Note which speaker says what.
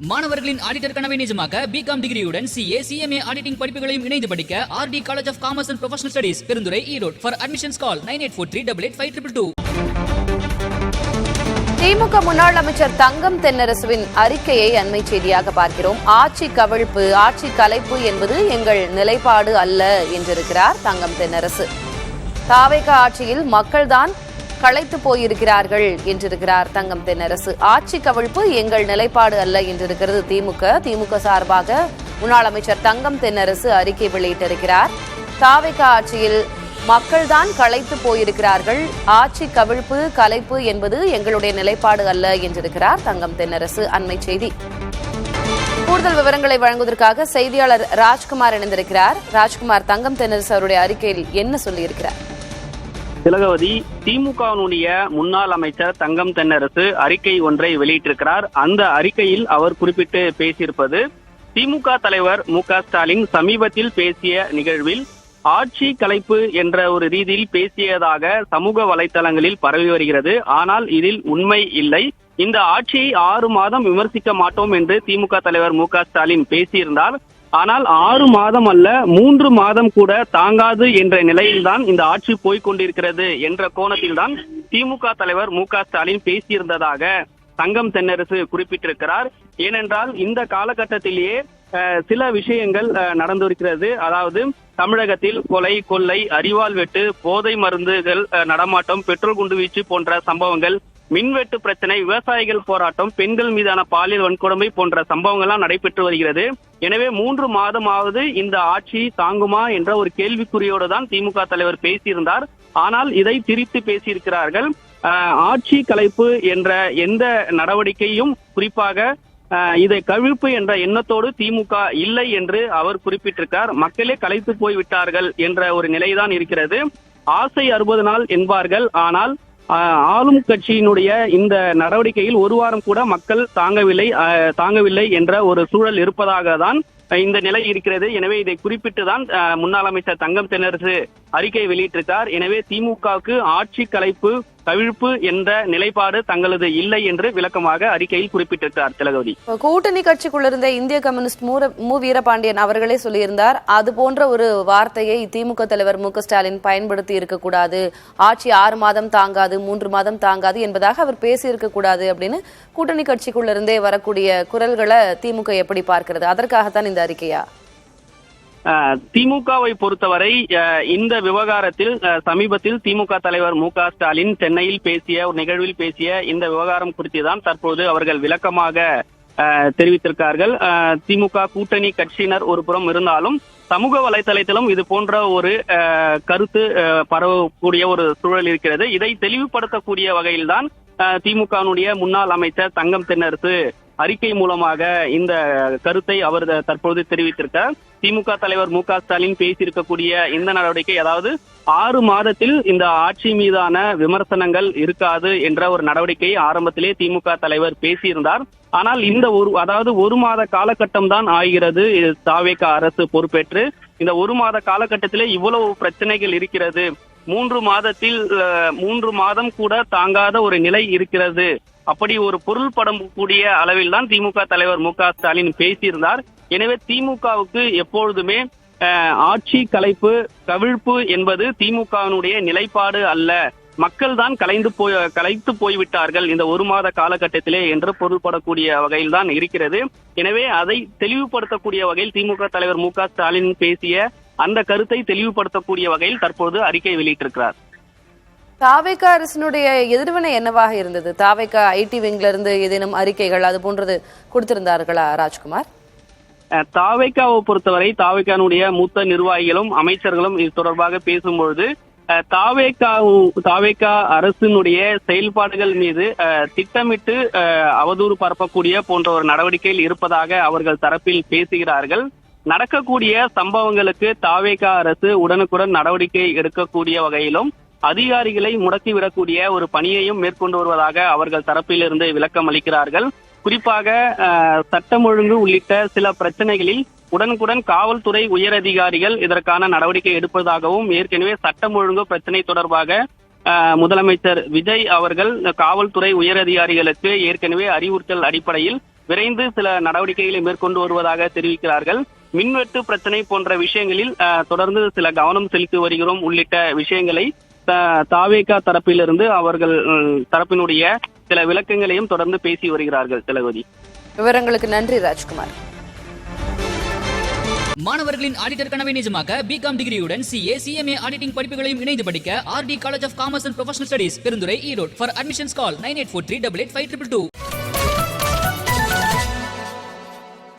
Speaker 1: மாணவர்களின் ஆடிட்டர் கனவை நிஜமாக்க பிகாம் டிகிரியுடன் சிஏ சிஎம்ஏ ஆடிட்டிங் படிப்புகளையும் இணைந்து படிக்க RD college of commerce and professional studies Perundurai Erode. For admissions call 9843885222.
Speaker 2: DMK முன்னாள் அமைச்சர் தங்கம் தென்னரசுவின் அறிக்கையை அண்மை செய்தியாக பார்க்கிறோம். ஆட்சி கவிழ்ப்பு, ஆட்சி கலைப்பு என்பது எங்கள் நிலைப்பாடு அல்ல என்றிருக்கிறார் தங்கம் தென்னரசு. தாவேகா ஆட்சியில் மக்கள்தான் களைத்து போயிருக்கிறார்கள் என்றிருக்கிறார் தங்கம் தென்னரசு. ஆட்சி கவிழ்ப்பு எங்கள் நிலைப்பாடு அல்ல என்றிருக்கிறது திமுக சார்பாக முன்னாள் அமைச்சர் தங்கம் தென்னரசு அறிக்கை வெளியிட்டிருக்கிறார். தாவேகா ஆட்சியில் மக்கள்தான் களைத்து போயிருக்கிறார்கள், ஆட்சி கவிழ்ப்பு கலைப்பு என்பது எங்களுடைய நிலைப்பாடு அல்ல என்றிருக்கிறார் தங்கம் தென்னரசு. அண்மை செய்தி. கூடுதல் விவரங்களை வழங்குவதற்காக செய்தியாளர் ராஜ்குமார் இணைந்திருக்கிறார். ராஜ்குமார், தங்கம் தென்னரசு அவருடைய அறிக்கையில் என்ன சொல்லியிருக்கிறார்?
Speaker 3: திலகவதி, திமுகவினுடைய முன்னாள் அமைச்சர் தங்கம் தென்னரசு அறிக்கை ஒன்றை வெளியிட்டிருக்கிறார். அந்த அறிக்கையில் அவர் குறிப்பிட்டு பேசியிருப்பது, திமுக தலைவர் மு.க.ஸ்டாலின் சமீபத்தில் பேசிய நிகழ்வில் ஆட்சி கலைப்பு என்ற ஒரு ரீதியில் பேசியதாக சமூக வலைதளங்களில் பரவி வருகிறது. ஆனால் இதில் உண்மை இல்லை. இந்த ஆட்சியை 6 மாதம் விமர்சிக்க மாட்டோம் என்று திமுக தலைவர் மு.க.ஸ்டாலின் பேசியிருந்தார். ஆனால் 6 மாதம் அல்ல, 3 மாதம் கூட தாங்காது என்ற நிலையில்தான் இந்த ஆட்சி போய்கொண்டிருக்கிறது என்ற கோணத்தில்தான் திமுக தலைவர் மு.க.ஸ்டாலின் பேசியிருந்ததாக தங்கம் தென்னரசு குறிப்பிட்டிருக்கிறார். ஏனென்றால் இந்த காலகட்டத்திலேயே சில விஷயங்கள் நடந்திருக்கிறது. அதாவது தமிழகத்தில் கொலை, கொள்ளை, அரிவாள் வெட்டு, போதை மருந்துகள் நடமாட்டம், பெட்ரோல் குண்டுவீச்சு போன்ற சம்பவங்கள், மின்வெட்டு பிரச்சனை, விவசாயிகள் போராட்டம், பெண்கள் மீதான பாலியல் வன்கொடுமை போன்ற சம்பவங்கள்லாம் நடைபெற்று வருகிறது. எனவே 3 மாதமாவது இந்த ஆட்சி தாங்குமா என்ற ஒரு கேள்விக்குறியோடு தான் திமுக தலைவர் பேசியிருந்தார். ஆனால் இதை திரித்து பேசியிருக்கிறார்கள். ஆட்சி கலைப்பு என்ற எந்த நடவடிக்கையும், குறிப்பாக இதை கவிழ்ப்பு என்ற எண்ணத்தோடு திமுக இல்லை என்று அவர் குறிப்பிட்டிருக்கார். மக்களே கலைத்து போய்விட்டார்கள் என்ற ஒரு நிலைதான் இருக்கிறது. ஆசை 60 நாள் என்பார்கள். ஆனால் ஆளும் கட்சியினுடைய இந்த நடவடிக்கையில் 1 வாரம் கூட மக்கள் தாங்கவில்லை என்ற ஒரு சூழல் இருப்பதாக தான் இந்த நிலை இருக்கிறது. எனவே இதை குறிப்பிட்டுதான் முன்னாள் அமைச்சர் தங்கம் தென்னரசு அறிக்கை வெளியிட்டிருக்கார். எனவே திமுகவுக்கு ஆட்சி கலைப்பு கவிழ்ப்பு என்ற நிலைப்பாடு தங்களது இல்லை என்று விளக்கமாக அறிக்கையில் குறிப்பிட்டிருக்கிறார். திலகவதி,
Speaker 2: கூட்டணி கட்சிக்குள்ள இருந்த இந்திய கம்யூனிஸ்ட் மு வீரபாண்டியன் அவர்களே சொல்லியிருந்தார், அது போன்ற ஒரு வார்த்தையை திமுக தலைவர் மு.க.ஸ்டாலின் பயன்படுத்தி இருக்கக்கூடாது, ஆட்சி 6 மாதம் தாங்காது, 3 மாதம் தாங்காது என்பதாக அவர் பேசி இருக்கக்கூடாது அப்படின்னு கூட்டணி கட்சிக்குள்ள இருந்தே வரக்கூடிய குரல்களை திமுக எப்படி பார்க்கிறது? அதற்காகத்தான் இந்த அறிக்கையா?
Speaker 3: திமுகவை பொறுத்தவரை இந்த விவகாரத்தில் சமீபத்தில் திமுக தலைவர் மு.க.ஸ்டாலின் சென்னையில் பேசிய ஒரு நிகழ்வில் பேசிய இந்த விவகாரம் குறித்து தான் தற்போது அவர்கள் விளக்கமாக தெரிவித்திருக்கார்கள். திமுக கூட்டணி கட்சியினர் ஒரு புறம் இருந்தாலும் சமூக வலைதளத்திலும் இது போன்ற ஒரு கருத்து பரவக்கூடிய ஒரு சூழல் இருக்கிறது. இதை தெளிவுபடுத்தக்கூடிய வகையில்தான் திமுகவினுடைய முன்னாள் அமைச்சர் தங்கம் தென்னரசு அறிக்கை மூலமாக இந்த கருத்தை அவர் தற்போது தெரிவித்திருக்கார். திமுக தலைவர் மு.க.ஸ்டாலின் பேசியிருக்கக்கூடிய இந்த நடவடிக்கை, அதாவது 6 மாதத்தில் இந்த ஆட்சி மீதான விமர்சனங்கள் இருக்காது என்ற ஒரு நடவடிக்கையை ஆரம்பத்திலே திமுக தலைவர் பேசியிருந்தார். ஆனால் இந்த அதாவது 1 மாத காலகட்டம் தான் ஆகிறது தாவேகா அரசு பொறுப்பேற்று. இந்த 1 மாத காலகட்டத்திலே இவ்வளவு பிரச்சனைகள் இருக்கிறது, 3 மாதம் கூட தாங்காத ஒரு நிலை இருக்கிறது, அப்படி ஒரு பொருள் படம் கூடிய அளவில் தான் திமுக தலைவர் மு.க.ஸ்டாலின் பேசியிருந்தார். எனவே திமுகவுக்கு எப்பொழுதுமே ஆட்சி கலைப்பு கவிழ்ப்பு என்பது திமுகவினுடைய நிலைப்பாடு அல்ல, மக்கள் தான் கலைத்து போய்விட்டார்கள் இந்த 1 மாத காலகட்டத்திலே என்று பொருள்படக்கூடிய வகையில் தான் இருக்கிறது. எனவே அதை தெளிவுபடுத்தக்கூடிய வகையில் திமுக தலைவர் மு.க.ஸ்டாலின் பேசிய அந்த கருத்தை தெளிவுபடுத்தக்கூடிய வகையில் தற்போது அறிக்கை வெளியிட்டிருக்கிறார்.
Speaker 2: தாவேகா அரசினுடைய எதிர்வினை என்னவாக இருந்தது? தாவேகா ஐடி விங்ல இருந்து ஏதேனும் அறிக்கைகள் அது போன்றது கொடுத்திருந்தார்களா ராஜ்குமார்?
Speaker 3: தாவேகாவை பொறுத்தவரை தாவேகானுடைய மூத்த நிர்வாகிகளும் அமைச்சர்களும் இது தொடர்பாக பேசும்பொழுது தாவேகா அரசினுடைய செயல்பாடுகள் மீது திட்டமிட்டு அவதூறு பரப்பக்கூடிய போன்ற ஒரு நடவடிக்கையில் இருப்பதாக அவர்கள் தரப்பில் பேசுகிறார்கள். நடக்கக்கூடிய சம்பவங்களுக்கு தாவேகா அரசு உடனுக்குடன் நடவடிக்கை எடுக்கக்கூடிய வகையிலும் அதிகாரிகளை முடக்கிவிடக்கூடிய ஒரு பணியையும் மேற்கொண்டு வருவதாக அவர்கள் தரப்பிலிருந்து விளக்கம் அளிக்கிறார்கள். குறிப்பாக சட்டம் ஒழுங்கு உள்ளிட்ட சில பிரச்சனைகளில் உடனுக்குடன் காவல்துறை உயரதிகாரிகள் இதற்கான நடவடிக்கை எடுப்பதாகவும், ஏற்கனவே சட்டம் ஒழுங்கு பிரச்சனை தொடர்பாக முதலமைச்சர் விஜய் அவர்கள் காவல்துறை உயரதிகாரிகளுக்கு ஏற்கனவே அறிவுறுத்தல் அடிப்படையில் விரைந்து சில நடவடிக்கைகளை மேற்கொண்டு வருவதாக தெரிவிக்கிறார்கள். மின்வெட்டு பிரச்சனை போன்ற விஷயங்களில் தொடர்ந்து சில கவனம் செலுத்தி வருகிறோம் உள்ளிட்ட விஷயங்களை தாவேகா தரப்பிலிருந்து அவர்கள் தரப்பினுடைய சில விளக்கங்களையும் தொடர்ந்து பேசி வருகிறார்கள். திலகவதி,
Speaker 2: விவரங்களுக்கு நன்றி ராஜ்குமார்.
Speaker 1: மாணவர்களின் ஆடிட்டர் கனவை நிஜமாக்க பிகாம் டிகிரியுடன் CA, CMA ஆடிட்டிங் படிப்புகளையும் இணைந்து படிக்க RD college of commerce and professional studies, Perundurai, Erode. For admissions call 9843885522.